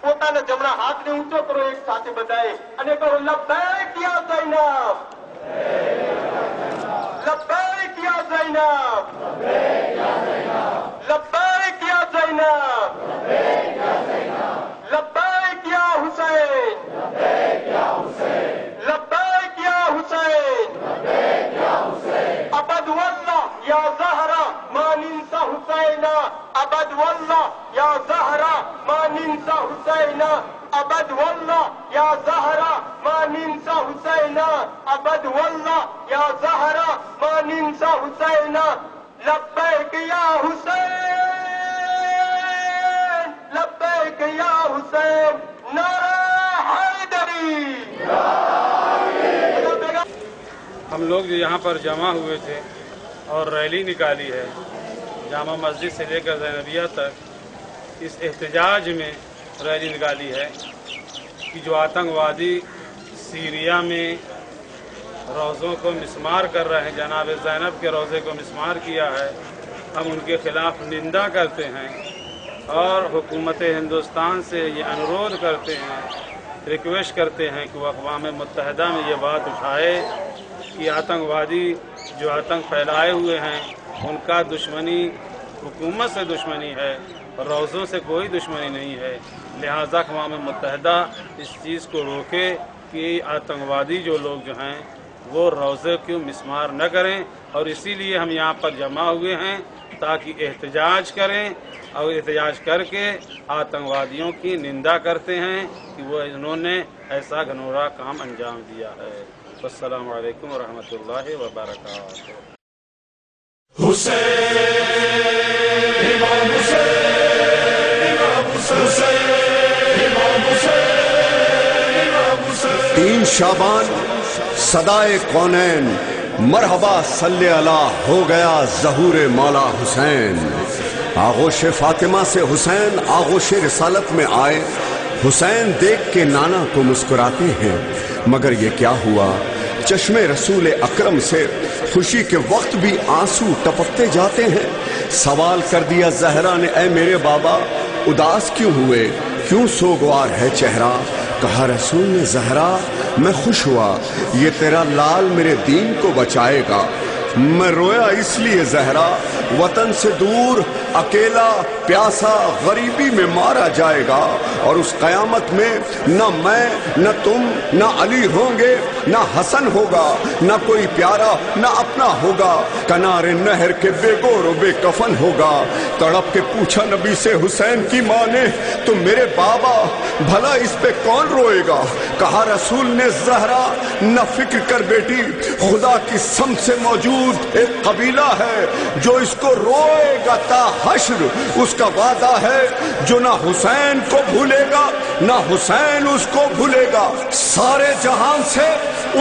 પોતાના જમણા હાથને ઊંચો કરો, એક સાથે બધાએ, અને કહો લબ્બૈક યા ઝૈનબ, લબ્બૈક યા ઝૈનબ, લબ્બૈક યા ઝૈનબ, લબ્બૈક યા હુસૈન, لبیک یا حسین، ابد واللہ یا زہرا ما ننسى حسینا، ابد واللہ یا زہرا ما ننسى حسینا، ابد واللہ یا زہرا ما ننسى حسینا، ابد واللہ یا زہرا ما ننسى حسینا، لبیک یا حسین، لبیک یا حسین، نعرہ حیدری۔ ہم لوگ جو یہاں پر جمع ہوئے تھے اور ریلی نکالی ہے جامع مسجد سے لے کر زینبیہ تک، اس احتجاج میں ریلی نکالی ہے کہ جو آتنکوادی سیریا میں روزوں کو مسمار کر رہے ہیں، جناب زینب کے روزے کو مسمار کیا ہے، ہم ان کے خلاف نندا کرتے ہیں اور حکومت ہندوستان سے یہ انورودھ کرتے ہیں، ریکویسٹ کرتے ہیں کہ وہ اقوام متحدہ میں یہ بات اٹھائے کہ آتنکوادی جو آتنک پھیلائے ہوئے ہیں ان کا دشمنی حکومت سے دشمنی ہے، روزوں سے کوئی دشمنی نہیں ہے، لہذا اقوام متحدہ اس چیز کو روکے کہ آتنکوادی جو لوگ جو ہیں وہ روزے کو مسمار نہ کریں، اور اسی لیے ہم یہاں پر جمع ہوئے ہیں تاکہ احتجاج کریں، اور احتجاج کر کے آتنکوادیوں کی نندا کرتے ہیں کہ وہ انہوں نے ایسا گھنورا کام انجام دیا ہے۔ السلام علیکم ورحمۃ اللہ وبرکاتہ۔ تین شعبان صدائے کونین مرحبا صلی اللہ ہو گیا ظہور مولا حسین۔ آغوش فاطمہ سے حسین آغوش رسالت میں آئے، حسین دیکھ کے نانا کو مسکراتے ہیں، مگر یہ کیا ہوا؟ چشم رسول اکرم سے خوشی کے وقت بھی آنسو ٹپکتے جاتے ہیں۔ سوال کر دیا زہرا نے، اے میرے بابا اداس کیوں ہوئے، کیوں سوگوار ہے چہرہ؟ کہا رسول نے، زہرا میں خوش ہوا، یہ تیرا لال میرے دین کو بچائے گا۔ میں رویا اس لیے زہرا، وطن سے دور اکیلا پیاسا غریبی میں مارا جائے گا، اور اس قیامت میں نہ میں نہ تم نہ علی ہوں گے، نہ حسن ہوگا، نہ کوئی پیارا نہ اپنا ہوگا، کنارے نہر کے بے گور و بے کفن ہوگا۔ تڑپ کے پوچھا نبی سے حسین کی ماں نے، تو میرے بابا بھلا اس پہ کون روئے گا؟ کہا رسول نے، زہرا نہ فکر کر بیٹی، خدا کی سمت سے موجود ایک قبیلہ ہے جو اس کو روئے گا تا حشر، اس کا وعدہ ہے جو نہ حسین کو بھولے گا نہ حسین اس کو بھولے گا۔ سارے جہان سے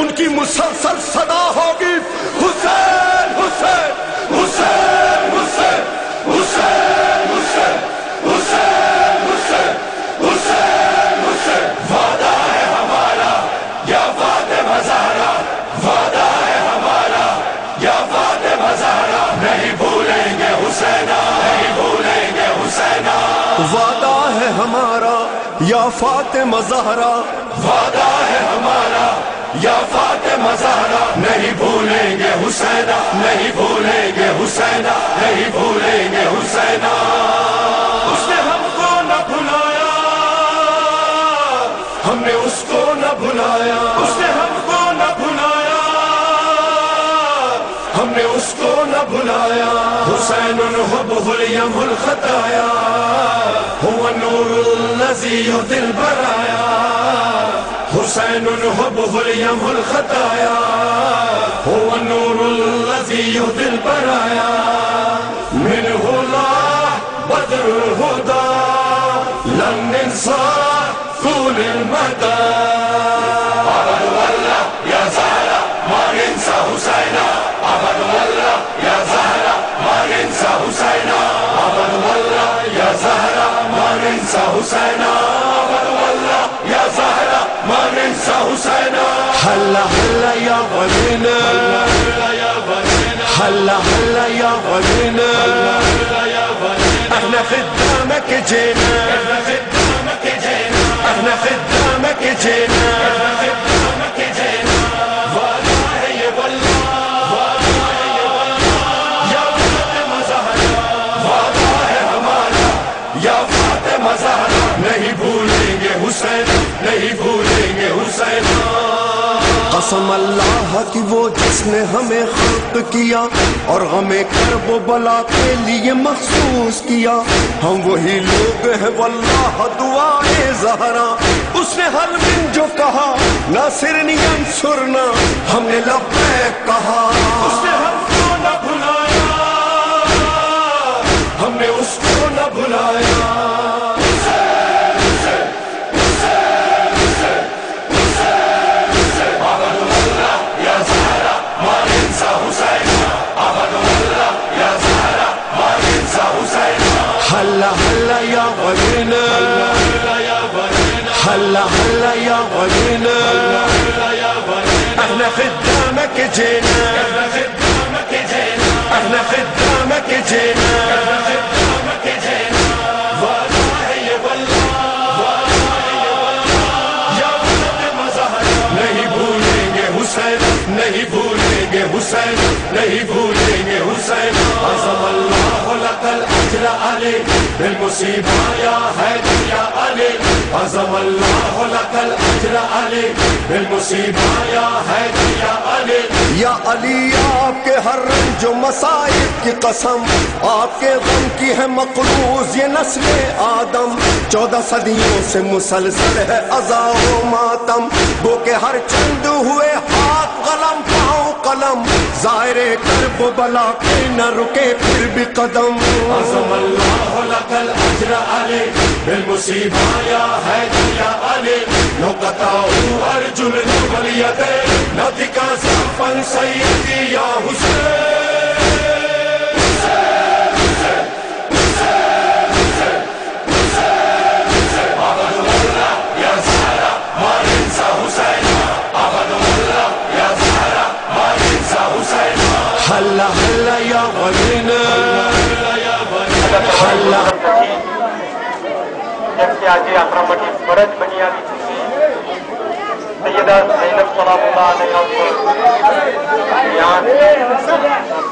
ان کی مسلسل صدا ہوگی، حسین حسین حسین حسین حسین حسین حسین حسین حسین حسین۔ وعدہ ہے ہمارا یا فاطمہ زہرا، وعدہ ہے ہمارا یا فاطمہ زہرا، نہیں بھولیں گے حسینہ، نہیں بھولیں گے حسینہ۔ وعدہ ہے ہمارا یا فاطمہ زہرا، وعدہ ہے ہمارا یا فاطمہ زہرا، نہیں بھولیں گے حسینہ، نہیں بھولیں گے حسینہ، نہیں بھولیں گے حسینہ۔ اس نے ہم کو نہ بھلایا، ہم نے اس کو نہ بھلایا، اس نے ہم کو نہ بھلایا، ہم نے اس کو نہ بھلایا۔ حسین حبہ الیم الخطایا، هو النور الذی یهدی البرایا، حسین حبہ الیم الخطایا، هو النور الذی یهدی البرایا، منہ لاح بدر الہدی، لن ننسى طول المدى، ابد واللہ یا زہرا ما ننسى حسینہ، ابد واللہ یا زہرا ما ننسى حسینہ، ابد واللہ یا زہرا ما ننسى حسینہ، ابد واللہ یا زہرا ما ننسى حسینہ۔ حلا حلا یا غنینا، حلا حلا یا غنینا، احنا خدامك جينا، قسم اللہ کی وہ جس نے ہمیں خلق کیا اور ہمیں کرب و بلا کے لیے مخصوص کیا. ہم وہی لوگ ہیں واللہ دعائے زہرا. اس نے حل من جو کہا ناصرنی انصرنا، ہم نے لبیک کہا. اس نے ہم کو نہ بھلایا، ہم نے اس کو نہ بھلایا. هلا هلا يا غنينا، هلا هلا يا غنينا، احنا خدامك جينا، احنا خدامك جينا. والله يا ولد مظہر نہیں بھولیں گے حسین، نہیں بھولیں گے حسین، نہیں بھولیں گے حسین. عظم اللہ لك الأجر علی بالمصیبہ یا حیدر یا علی. عظم اللہ لك الأجر علی بالمصیبہ یا حیدر یا علی. یا علی آپ کے ہر رنج و مصائب کی قسم، آپ کے غم کی ہے مقروض یہ نسل آدم. 14 صدیوں سے مسلسل ہے عزا و ماتم، وہ کہ ہر چند ہوئے ہاتھ قلم پاؤں قلم. ظاہر کرب و بلا کے نہ رکے پھر بھی قدم. عظم اللہ لك الأجر علی بالمصیبہ یا حیدر یا علی. لو قطعوا ارجلنا والیدین نتکا زعفا سیدی یا حسین. هلا هلا يا غنينا، هلا. جب سے آج اکرامتی فرض بنیادی سیدہ زینب سلام اللہ علیہ بیان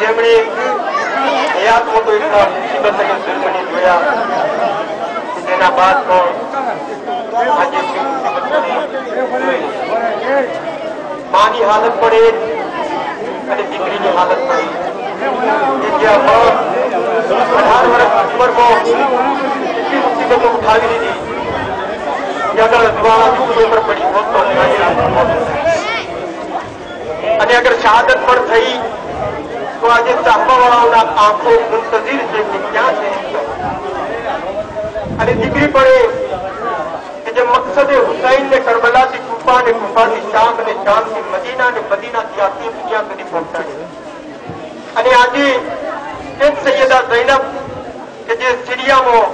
જેમણે હયાતમાં તો એટલા મુસીબત અને જુલ્મની જોયા તેના બાદ પણ આજે માની હાલત પડે અને દીકરીની હાલત પડી. 18 વર્ષની ઉંમરમાં એટલી મુસીબતો ઉઠાવી લીધી કે અગર અજવાળા દુઃખો પર પડી હોત તો અને અગર શહાદત પણ થઈ તો આજે ચાહવાવાળાઓના આંખો મુંતઝિર છે કે ક્યાં છે. અને દીકરી પડે કે જે મકસદે હુસૈન ને કરબલા થી કુફા ને કુફા થી શામ ને શામ થી મદીના ને મદીના થી આખી દુનિયા સુધી પહોંચાડી. અને આજે એક સૈયદા ઝૈનબ કે જે સિરિયામાં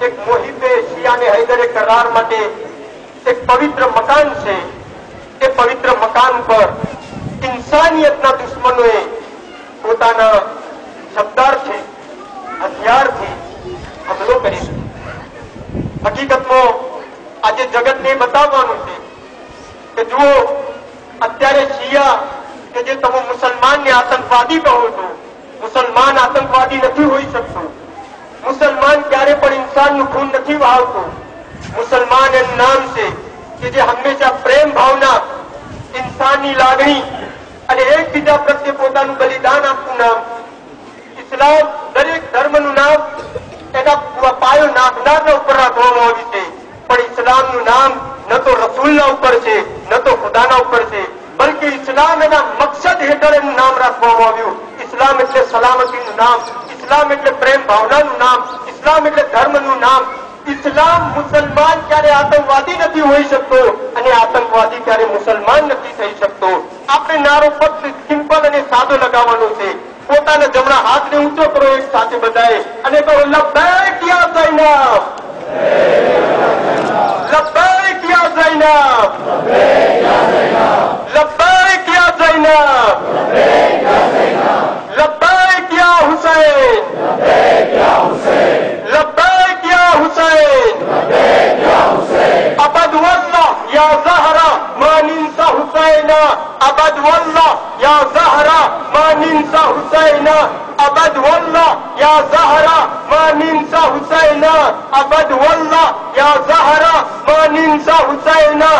એક મોહિબે શિયા ને હૈદરે કરાર માટે એક પવિત્ર મકાન છે, એ પવિત્ર મકાન પર ઇન્સાનિયતના દુશ્મનોએ પોતાના શબ્દાર્થી હથિયારથી હુમલો કરી. હકીકતમાં આજે જગતને બતાવવાનું છે કે જુઓ અત્યારે શિયા કે જે તમે મુસલમાનને આતંકવાદી કહો છો, મુસલમાન આતંકવાદી નથી હોઈ શકતો. મુસલમાન ક્યારે પણ ઇન્સાનનું ખૂન નથી વહાવતો. મુસલમાન એનું નામ છે કે જે હંમેશા પ્રેમ ભાવના, ઇન્સાનની લાગણી અને એકબીજા પ્રત્યે પોતાનું બલિદાન આપતું નામ. ઇસ્લામ દરેક ધર્મનું નામ એના પાયો નાખનારના ઉપર રાખવામાં આવ્યું છે, પણ ઇસ્લામનું નામ ન તો રસૂલના ઉપર છે ન તો ખુદાના ઉપર છે, બલકે ઇસ્લામ એના મકસદ હેઠળ એનું નામ રાખવામાં આવ્યું. ઇસ્લામ એટલે સલામતીનું નામ, ઇસ્લામ એટલે પ્રેમ ભાવનાનું નામ, ઇસ્લામ એટલે ધર્મનું નામ. ઇસ્લામ મુસલમાન ક્યારે આતંકવાદી નથી હોઈ શકતો અને આતંકવાદી ક્યારે મુસલમાન નથી થઈ શકતો. આપણે નારો ફક્ત સિમ્પલ અને સાદો લગાવવાનો છે. પોતાના જમણા હાથને ઊંચો કરો એક સાથે બધાએ અને કહો લબ્બૈક યા ઝૈનબ, લબ્બૈક યા ઝૈનબ, લબ્બૈક યા ઝૈનબ, લબ્બૈક યા હુસૈન, લબ્બૈક યા હુસૈન, અબદ વલ્લાહ યા ઝહરા મા નિન્સા હુસૈના, અબદ વલ્લાહ યા ઝહરા મા નિન્સા હુસૈના, અબદ વલ્લાહ યા ઝહરા મા નિન્સા હુસૈના, અબદ વલ્લાહ યા ઝહરા મા નિન્સા હુસૈના.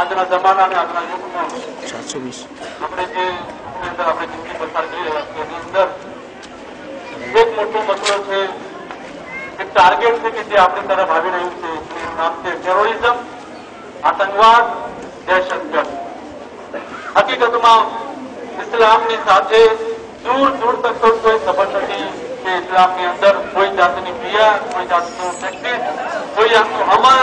આજના જમાનાને આજના યુગમાં 720 આપણે જે અંદર આપણે જિંદગી પસાર કરી રહ્યા છીએ એની અંદર એક મોટો મસલો છે, એક ટાર્ગેટ છે કે જે આપણી તરફ આવી રહ્યું છે, એનું નામ છે ટેરોરિઝમ, આતંકવાદ, દહેશતગર્દ. હકીકતમાં ઇસ્લામની સાથે દૂર દૂર તક તો કોઈ સંબંધ નથી કે ઇસ્લામની અંદર કોઈ જાતની ક્રિયા, કોઈ જાતનું પ્રેક્ટિસ, કોઈ જાતનું અમલ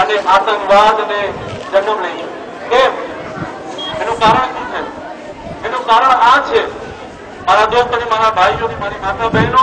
અને આતંકવાદને જન્મ લઈ. કેમ? એનું કારણ શું છે? એનું કારણ આ છે, મારા દોસ્તોને, મારા ભાઈઓને, મારી માતા બહેનો,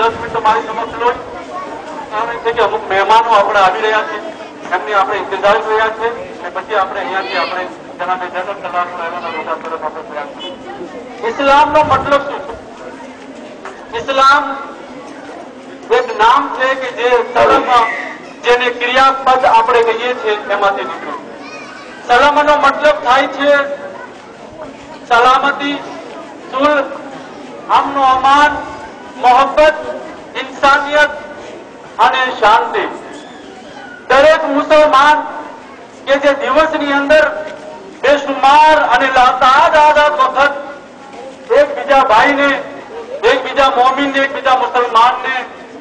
10 મિનિટ મારી સમક્ષ લો. કારણ છે કે અમુક મહેમાનો આપણે આવી રહ્યા છે, એમની આપણે ઇંતજાર રહ્યા છે અને પછી આપણે અહીંયાથી આપણે જનાબે જનરલ કલાક રહેવાના રોજા તરફ આપણે પ્રયાસ કરીએ. ઇસ્લામનો મતલબ શું છે? ઇસ્લામ એક નામ છે કે જે સલમ, જેને ક્રિયાપદ આપણે કહીએ છીએ એમાંથી નીકળ્યું. સલમનો મતલબ થાય છે સલામતી, સુલહ, અમન અમાન, મોહબ્બત, ઇન્સાનિયત અને શાંતિ. દરેક મુસલમાન કે જે દિવસની અંદર બેશુમાર અને લાતાદાદ વખત એકબીજા ભાઈને, એકબીજા મોમિનને, એકબીજા મુસલમાનને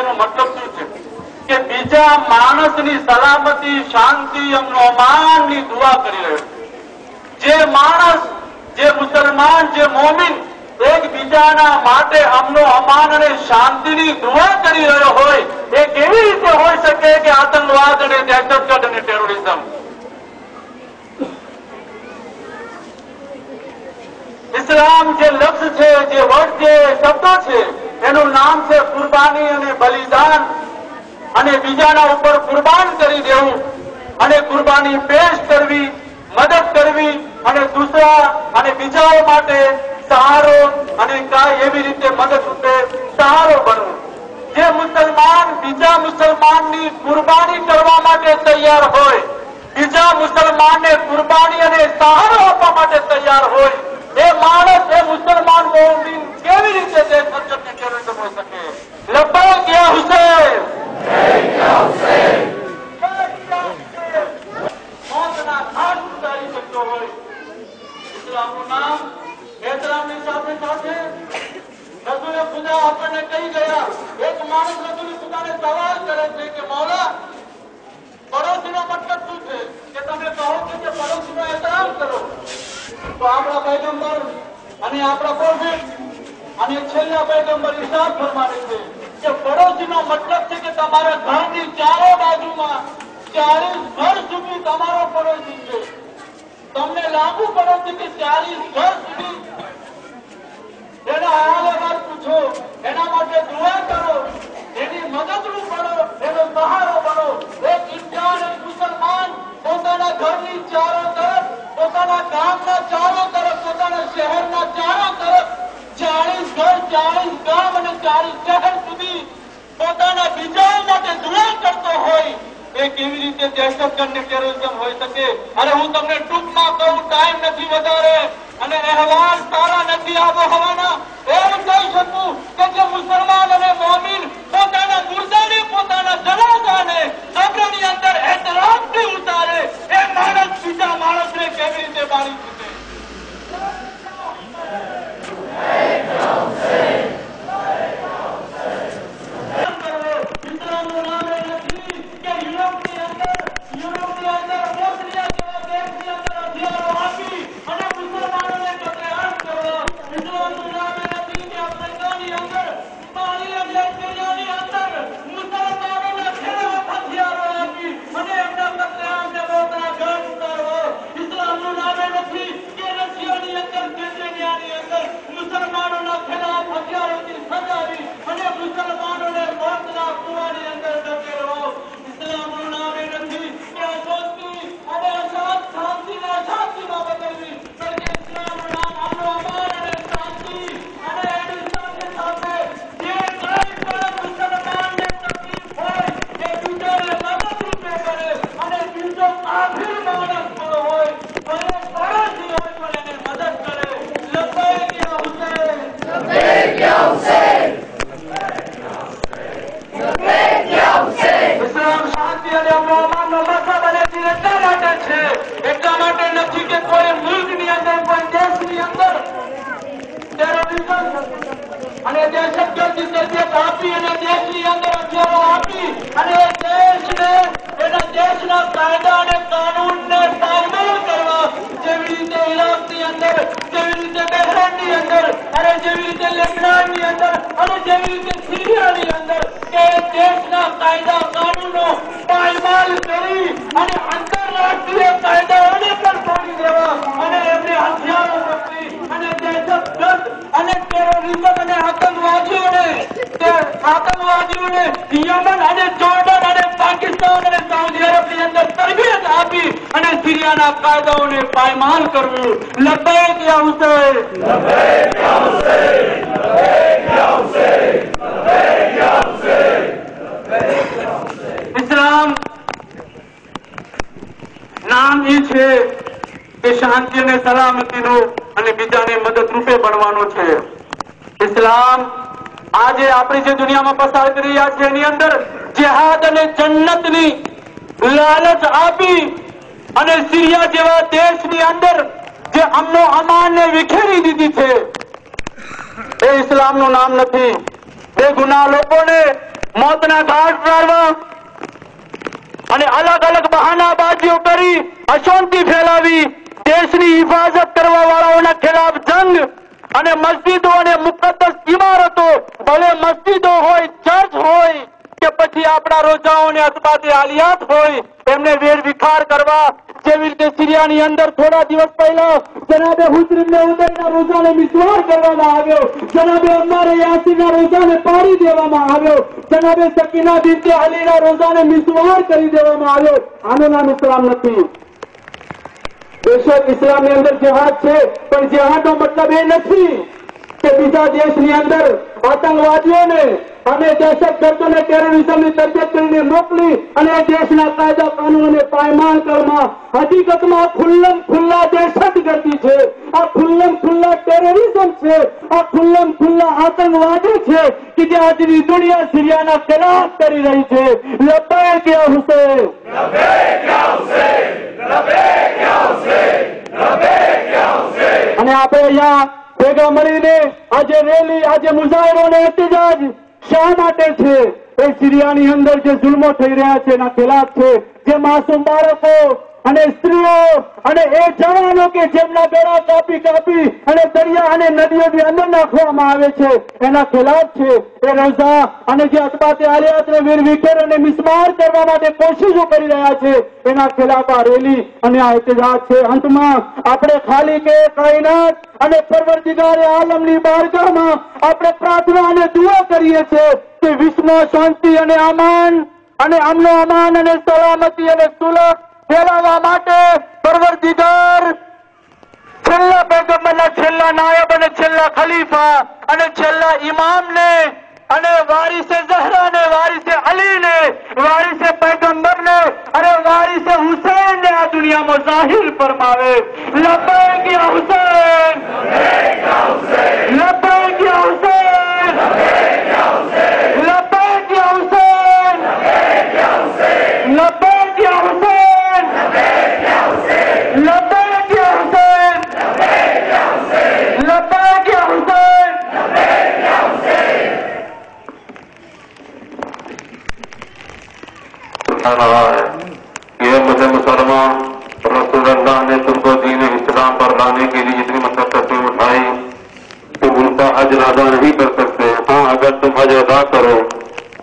એનો મતલબ શું છે? કે બીજા માણસની સલામતી, શાંતિ, અમન અમાનની દુઆ કરી રહ્યો છે. જે માણસ, જે મુસલમાન, જે મોમિન એકબીજાના માટે અમનો અમાન અને શાંતિની દુઆ કરી રહ્યો હોય, એ કેવી રીતે હોઈ શકે કે આતંકવાદ અને દહેશતગર્દ અને ટેરોરિઝમ? ઇસ્લામ જે લફ્ઝ છે, જે વર્ડ છે, શબ્દો છે, એનું નામ છે કુરબાની અને બલિદાન. અને બીજાના ઉપર કુરબાન કરી દેવું અને કુરબાની પેશ કરવી, મદદ કરવી અને દૂસરા અને બીજાઓ માટે સહારો અને કાંઈ એવી રીતે મદદ રૂપે સહારો બનવું. જે મુસલમાન બીજા મુસલમાનની કુરબાની કરવા માટે તૈયાર હોય, બીજા મુસલમાનને કુરબાની અને સહારો આપવા માટે તૈયાર હોય, એ માણસ, એ મુસલમાન મોમિન કેવી રીતે દહેશતગર્દ ટેરોરિઝમ હોઈ શકે? લબ્બૈક યા હુસૈન, મોતના ઘાટ ઉતારી શકતો હોય. ઇસ્લામનું નામ એહતરામની સાથે સાથે રસૂલે ખુદા આપણને કહી ગયા. એક માણસ રસૂલે ખુદાને સવાલ કરે છે કે મૌલા, પડોશીનો મતલબ શું છે? કે તમે કહો છો કે પડોશીનો એહતરામ કરો. તો આપણા પૈગંબર અને આપણા પ્રોફેટ અને છેલ્લા પૈગંબર ઇરશાદ ફરમાવે છે કે પડોશીનો મતલબ છે કે તમારા ઘરની ચારો બાજુમાં 40 ઘર સુધી તમારો પડોશી છે. તમને લાગુ પડે છે કે 40 ઘર સુધી એના હાલ પૂછો, એના માટે દુઆ કરો, એની મદદરૂપ બનો, એનો સહારો બનો. એક ઇન્સાન, એક મુસલમાન પોતાના ઘરની ચારો તરફ, પોતાના ગામના ચારો તરફ, પોતાના શહેરના ચારો તરફ 40 ઘર, 40 ગામ અને 40 શહેર સુધી પોતાના બીજાઓ માટે દુઆ કરતો હોય, એ કેવી રીતે દહેશતગર્દ અને ટેરોરિઝમ હોઈ શકે? અરે હું તમને ટૂંકમાં કહું, ટાઈમ નથી વધારે અને અહેવાલ સારા નથી આબોહવાના. એમ કહી શકું કે જે મુસલમાન અને મોમિન પોતાના મુર્દાને, પોતાના જનાઝાને કબ્રની અંદર એહતરામથી ઉતારે, એ માણસ બીજા માણસને કેવી રીતે બાળી શકે? ઇસ્લામનું નામ એ નથી કે યુરોપની અંદર ઓસ્ટ્રિયા જેવા સિરિયાના કાયદાઓને પાયમાલ કરવું. લબ્બૈક યા હુસૈન, લબ્બૈક યા હુસૈન, લબ્બૈક યા હુસૈન, લબ્બૈક યા હુસૈન, લબ્બૈક યા હુસૈન. ઇસ્લામ નામ એ છે કે શાંતિ અને સલામતીનું અને બીજાને મદદરૂપે બનવાનું છે. ઇસ્લામ આજે આપણે જે દુનિયામાં પસાર કરી રહ્યા છે એની અંદર જેહાદ અને જન્નતની લાલચ આપી અને સિરિયા જેવા દેશની અંદર જે અમનો અમાનને વિખેરી દીધી છે એ ઇસ્લામનું નામ નથી. બેગુનાહ લોકોને મોતના ઘાટ ઉતારવા અને અલગ અલગ બહાનાબાજીઓ કરી અશાંતિ ફેલાવી દેશની હિફાજત કરવા વાળાઓના ખિલાફ જંગ અને મસ્જિદો અને મુકદ્દસ ઇમારતો, ભલે મસ્જિદો હોય, ચર્ચ હોય કે પછી આપણા રોજાઓ અને અસબાતે આલિયાત હોય, એમને વેરવિખાર કરવા. જેવી રીતે સિરિયાની અંદર થોડા દિવસ પહેલા જનાબે હુસ્ન ઇબ્ન ઉદયના રોજાને મિસવાર કરવામાં આવ્યો, જનાબે અમ્મારે યાસીરના રોજાને પાડી દેવામાં આવ્યો, જનાબે સકીના બિન્તે અલીના રોજાને મિસવાર કરી દેવામાં આવ્યો. આનું નામ ઇસ્લામ નથી. બેશક ઇસ્લામની અંદર જેહાદ છે, પણ જેહાદનો મતલબ એ નથી કે બીજા દેશની અંદર આતંકવાદીઓને અને દહેશતગર્દોને ટેરરિઝમની તરબિયત કરીને મોકલી અને એ દેશના કાયદા કાનૂનોને પાયમાલ કરવા. હકીકતમાં ખુલ્લમ ખુલ્લા દહેશતગર્દી છે, આ ખુલ્લમ ખુલ્લા ટેરરિઝમ છે, આ ખુલ્લમ ખુલ્લા આતંકવાદી છે કે જે આજની દુનિયા સિરિયાના ખિલાફ કરી રહી છે. લબ્બૈક યા હુસૈન, લબ્બૈક યા હુસૈન, લબ્બૈક યા હુસૈન, લબ્બૈક યા હુસૈન. અને આપણે અહીંયા ભેગા મળીને આજે રેલી, આજે મુજાહિરો અને એહતિજાજ શા માટે છે? એ સિરિયાની અંદર જે જુલ્મો થઈ રહ્યા છે એના ખિલાફ છે. જે માસૂમ બાળકો અને સ્ત્રીઓ અને એ જવાનો કે જેમના બેડા કાપી કાપી અને દરિયા અને નદીઓની અંદર નાખવામાં આવે છે એના ખિલાફ છે. એ રોઝા અને જે અસબાતે આલિયાતને વેરવિખેર અને મિસમાર કરવા માટે કોશિશો કરી રહ્યા છે એના ખિલાફ આ રેલી અને આ એહતિજાજ છે. અંતમાં આપણે ખાલીકે કાયનાત અને પરવરદિગારે આલમની બારગાહમાં આપણે પ્રાર્થના અને દુઆ કરીએ છીએ કે વિશ્વમાં શાંતિ અને અમાન અને અમનો અમાન અને સલામતી અને સુલહ ફેલાવવા માટે પરવરદિગાર છેલ્લા પૈગંબરના છેલ્લા નાયબ અને છેલ્લા ખલીફા અને છેલ્લા ઇમામને અને વારિસે ઝહરાને, વારિસે અલીને, વારિસે પૈગંબરને અને વારિસે હુસૈનને આ દુનિયામાં ઝાહિર ફરમાવે. લબ્બૈક યા હુસૈન, લબ્બૈક યા હુસૈન, લબ્બૈક યા હુસૈન, લબ્બૈક યા હુસૈન, લબ્બૈક યા હુસૈન, લબ્બૈક યા હુસૈન, લબ્બૈક યા હુસૈન, લબ્બૈક યા હુસૈન, લબ્બૈક યા હુસૈન, લબ્બૈક યા હુસૈન, લબ્બૈક યા હુસૈન, લબ્બૈક યા હુસૈન. رہا ہے کہ مجھے مسلمان رسول اللہ نے تم کو دین اسلام پر لانے کے لیے اتنی مشقتیں اٹھائی، تم ان کا اجر ادا نہیں کر سکتے. ہاں اگر تم اجر ادا کرو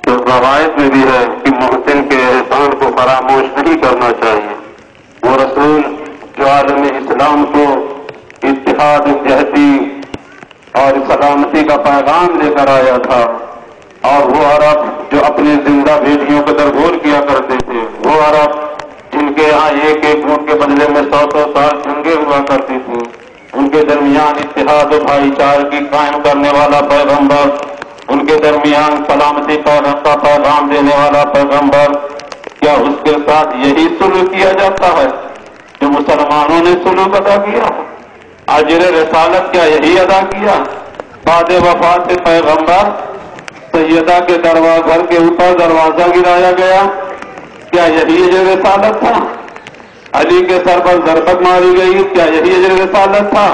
تو روایت میں بھی ہے کہ محسن کے احسان کو فراموش نہیں کرنا چاہیے. وہ رسول جو عالم اسلام کو اتحاد، جہتی اور سلامتی کا پیغام لے کر آیا تھا، اور وہ عرب جو اپنی زندہ بیٹیوں کو درگور کیا کرتے تھے، وہ عرب جن کے یہاں ایک ایک اونٹ کے بدلے میں 100 سال جنگیں ہوا کرتی تھیں، ان کے درمیان اتحاد و بھائی چارگی قائم کرنے والا پیغمبر، ان کے درمیان سلامتی کا پیغام دینے والا پیغمبر، کیا اس کے ساتھ یہی سلوک کیا جاتا ہے جو مسلمانوں نے سلوک ادا کیا؟ اجر رسالت کیا یہی ادا کیا؟ بعد وفات سے پیغمبر سیدہ کے گھر کے اوپر دروازہ گرایا گیا، کیا یہی اجر رسالت تھا؟ علی کے سر پر ضربت ماری گئی، کیا یہی اجر رسالت تھا؟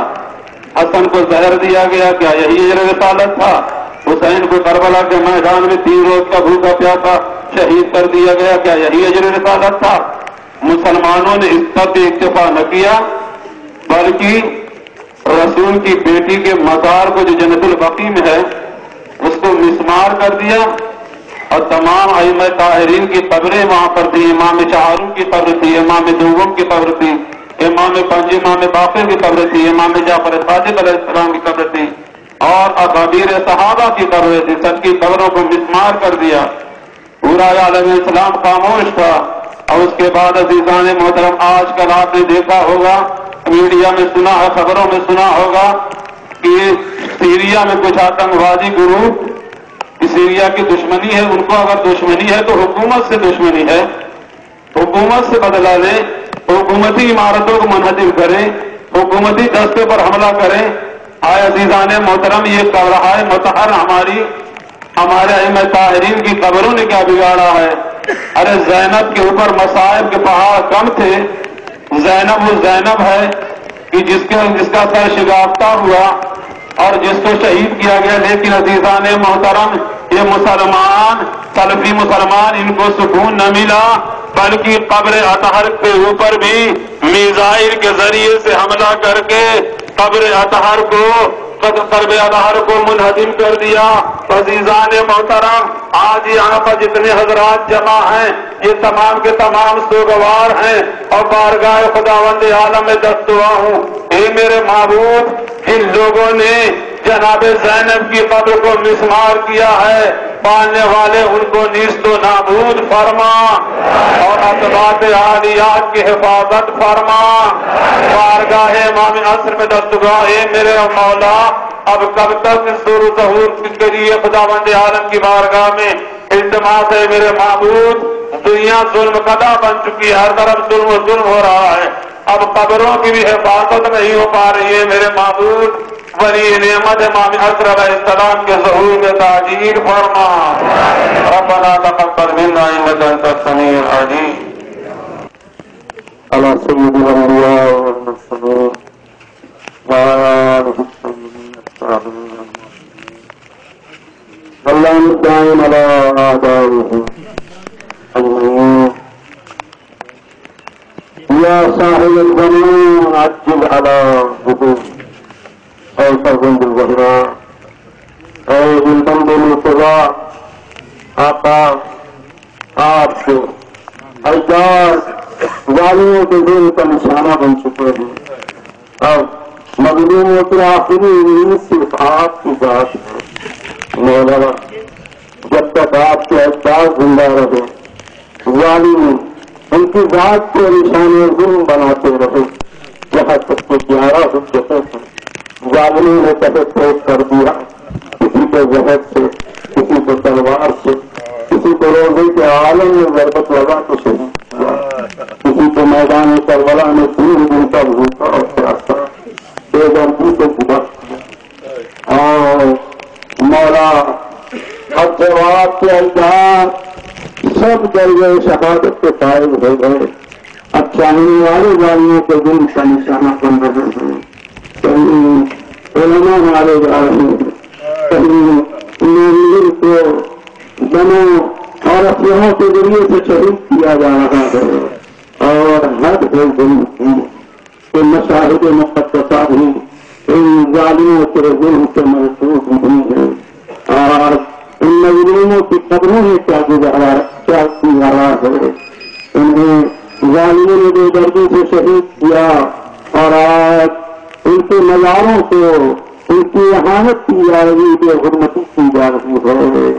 حسن کو زہر دیا گیا، کیا یہی اجر رسالت تھا؟ حسین کو کربلا کے میدان میں 3 روز کا بھوکا پیاسا شہید کر دیا گیا، کیا یہی اجر رسالت تھا؟ مسلمانوں نے اس پر بھی اکتفا نہ کیا، بلکہ رسول کی بیٹی کے مزار کو جو جنت البقیع میں ہے اس کو مسمار کر دیا، اور تمام ائمہ طاہرین کی قبریں وہاں پر تھی. امام شاہرون کی قبر تھی، امام دوم کی قبر تھی، امام باقر کی قبر تھی، امام جعفر صادق علیہ السلام کی قبر تھی، اور اکابر صحابہ کی قبریں تھی. سب کی قبروں کو مسمار کر دیا. پورا عالم اسلام خاموش تھا. اور اس کے بعد عزیزان محترم آج کل آپ نے دیکھا ہوگا، میڈیا میں سنا ہے، خبروں میں سنا ہوگا کہ سیریا میں کچھ آتنکوادی گروپ، سیریا کی دشمنی ہے، ان کو اگر دشمنی ہے تو حکومت سے دشمنی ہے، حکومت سے بدلا لیں، حکومتی عمارتوں کو منہدم کریں، حکومتی دستے پر حملہ کریں۔ آئے عزیزان محترم، یہ کر رہا ہے مطہر ہمارے ائمہ طاہرین کی قبروں نے کیا بگاڑا ہے؟ ارے زینب کے اوپر مصائب کے پہاڑ کم تھے، زینب وہ زینب ہے کہ جس کا سر شگافتہ ہوا اور جس کو شہید کیا گیا، لیکن عزیزان محترم یہ مسلمان، سلفی مسلمان، ان کو سکون نہ ملا، بلکہ قبر اطہر کے اوپر بھی میزائل کے ذریعے سے حملہ کر کے قبر اطہر کو منہدم کر دیا۔ عزیزان محترم، آج یہاں پر جتنے حضرات جمع ہیں یہ تمام کے تمام سوگوار ہیں اور بارگاہ خداوند عالم میں دستوا ہوں، اے میرے معبود، ان لوگوں نے جناب زینب کی قبر کو مسمار کیا ہے، پالنے والے ان کو نیست و نابود فرما اور اطباق عالیات کی حفاظت فرما۔ بارگاہ امام عصر میں دستگاہ، اے میرے مولا، اب کب تک سر و ظہور کے لیے خداوند عالم کی بارگاہ میں التماس ہے میرے معبود، دنیا ظلم قدہ بن چکی ہے، ہر طرف ظلم و ظلم ہو رہا ہے، اب قبروں کی بھی حفاظت نہیں ہو پا رہی ہے میرے معبود، ولی نعمت امام عصر علیہ السلام کے ظہور میں تاجیل فرما۔ ربنا تقبل منا انك انت السميع العليم۔ على سيد الانبياء والمرسلين وعلى آله الطيبين اللهم دائم على آدائهم أجمعين يا صاحب الزمان عجل على وجوه اے فرزند الزہرا، اے دلبند مرتضیٰ، آقا آپ کے اجداد ظالموں کے دل کا نشانہ بن چکے ہیں، اب مظلوموں کی آخری امید صرف آپ کی ذات ہے۔ مولا، جب تک آپ کے اجداد زندہ رہے، ظالم ان کی ذات کو نشان ظلم بناتے رہے، یہاں تک کہ 11 حجتیں ہیں، ظالموں نے تحت پیش کر دیا، کسی کو زہر سے، کسی کو تلوار سے، کسی کو روزے کے عالم میں ضربت لگا تو شہید کیا، کسی کو میدان کربلا میں 3 دن کا بھوکا اور پیاسا بے دردی سے گزر کیا۔ اور مولا، اب جب آپ کے اجداد سب درجے شہادت کے قائل ہو گئے، اب چاہنے والے ظالموں کے دل کا نشانہ بن رہے ہیں، کہیں علماء مارے جا رہے ہیں، کہیں نیل کو بنوں اور اسلحوں کے ذریعے سے شہید کیا جا رہا ہے، اور حد ہے ظلم کی کہ مشاہد مقدسہ بھی ان ظالموں کے ظلم سے محفوظ نہیں ہے، اور ان مظلوموں کی قبروں میں کیا گزارا ہے، انہیں ظالموں نے بے دردی سے شہید کیا، اور آج ان کے مزاروں کو ان کی احانت کی جا رہی، بے حرمتی کی جا رہی ہے،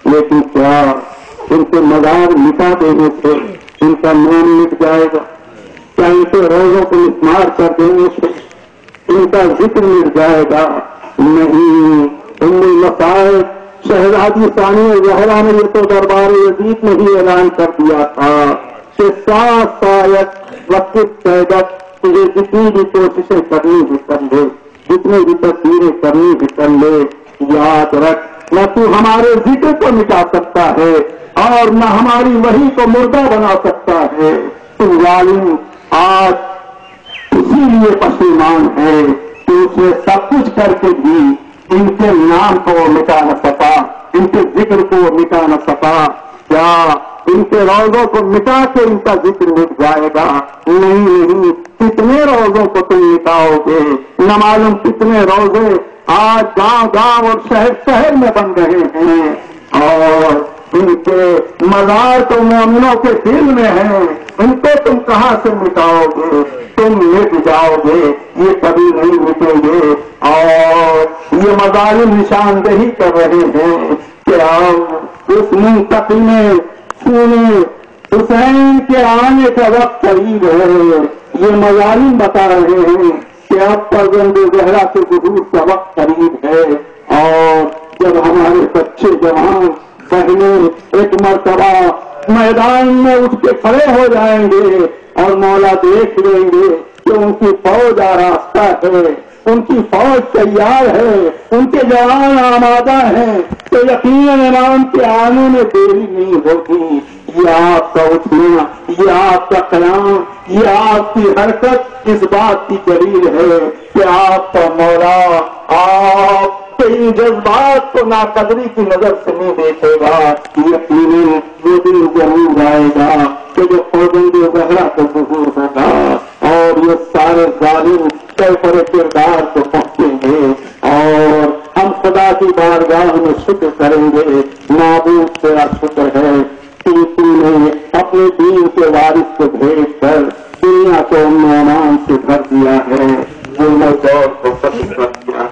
لیکن کیا ان کے مزار مٹا دینے سے ان کا نام مٹ جائے گا؟ کیا ان کے روزوں کو مسمار کر دینے سے ان کا ذکر مٹ جائے گا؟ نہیں، ان مسائل شہزادی ثانیہ زہرا نے یہ تو دربار یزید میں ہی اعلان کر دیا تھا کہ 7 ساعت وقت قیدت، تجھے جتنی بھی کوششیں کرنی بھی کر لے، جتنی بھی تدبیریں کرنی بھی کر لے، یاد رکھ، نہ تو ہمارے ذکر کو مٹا سکتا ہے اور نہ ہماری وحی کو مردہ بنا سکتا ہے۔ تو ظالم آج اسی لیے پشیمان ہے کہ اس نے سب کچھ کر کے بھی ان کے نام کو وہ مٹا نہ سکا، ان کے ذکر کو وہ مٹا نہ سکا۔ کیا ان کے روزوں کو مٹا کے ان کا ذکر مٹ جائے گا؟ نہیں، کتنے روزوں کو تم مٹاؤ گے؟ نہ معلوم کتنے روزے آج گاؤں گاؤں اور شہر شہر میں بن رہے ہیں، اور ان کے مزار تو مومنوں کے دل میں ہیں، ان کو تم کہاں سے مٹاؤ گے؟ تم مٹ جاؤ گے، یہ کبھی نہیں مٹیں گے۔ اور یہ مظالم نشاندہی کر رہے ہیں کہ آپ اس منتقم سونے حسین کے آنے کا وقت قریب ہے. یہ مظالم بتا رہے ہیں کہ اب فرزند زہرا کے ظہور کا وقت قریب ہے، اور جب ہمارے بچے جوان بہنیں ایک مرتبہ میدان میں اٹھ کے کھڑے ہو جائیں گے اور مولا دیکھ لیں گے کہ ان کی فوج آراستہ ہے، ان کی فوج تیار ہے، ان کے جوان آمادہ ہیں، تو یقیناً امام کے آنے میں دیری نہیں ہوگی. یہ آپ کا اٹھنا، یہ آپ کا قیام، یہ آپ کی حرکت اس بات کی دلیل ہے کہ آپ کا مولا آپ کے ان جذبات کو ناقدری کی نظر سے نہیں دیکھے گا. یقیناً وہ دن ضرور آئے گا کہ جو فرزند زہرا کا ظہور ہوگا اور یہ سارے ظالم کیفر کردار کو پہنچیں گے، اور ہم خدا کی بارگاہ میں شکر کریں گے. معبود تیرا شکر ہے کہ تم نے اپنے دین کے وارث کو بھیج کر دنیا کو امن و امان سے بھر دیا ہے، ظلم و دور کو ختم کر دیا.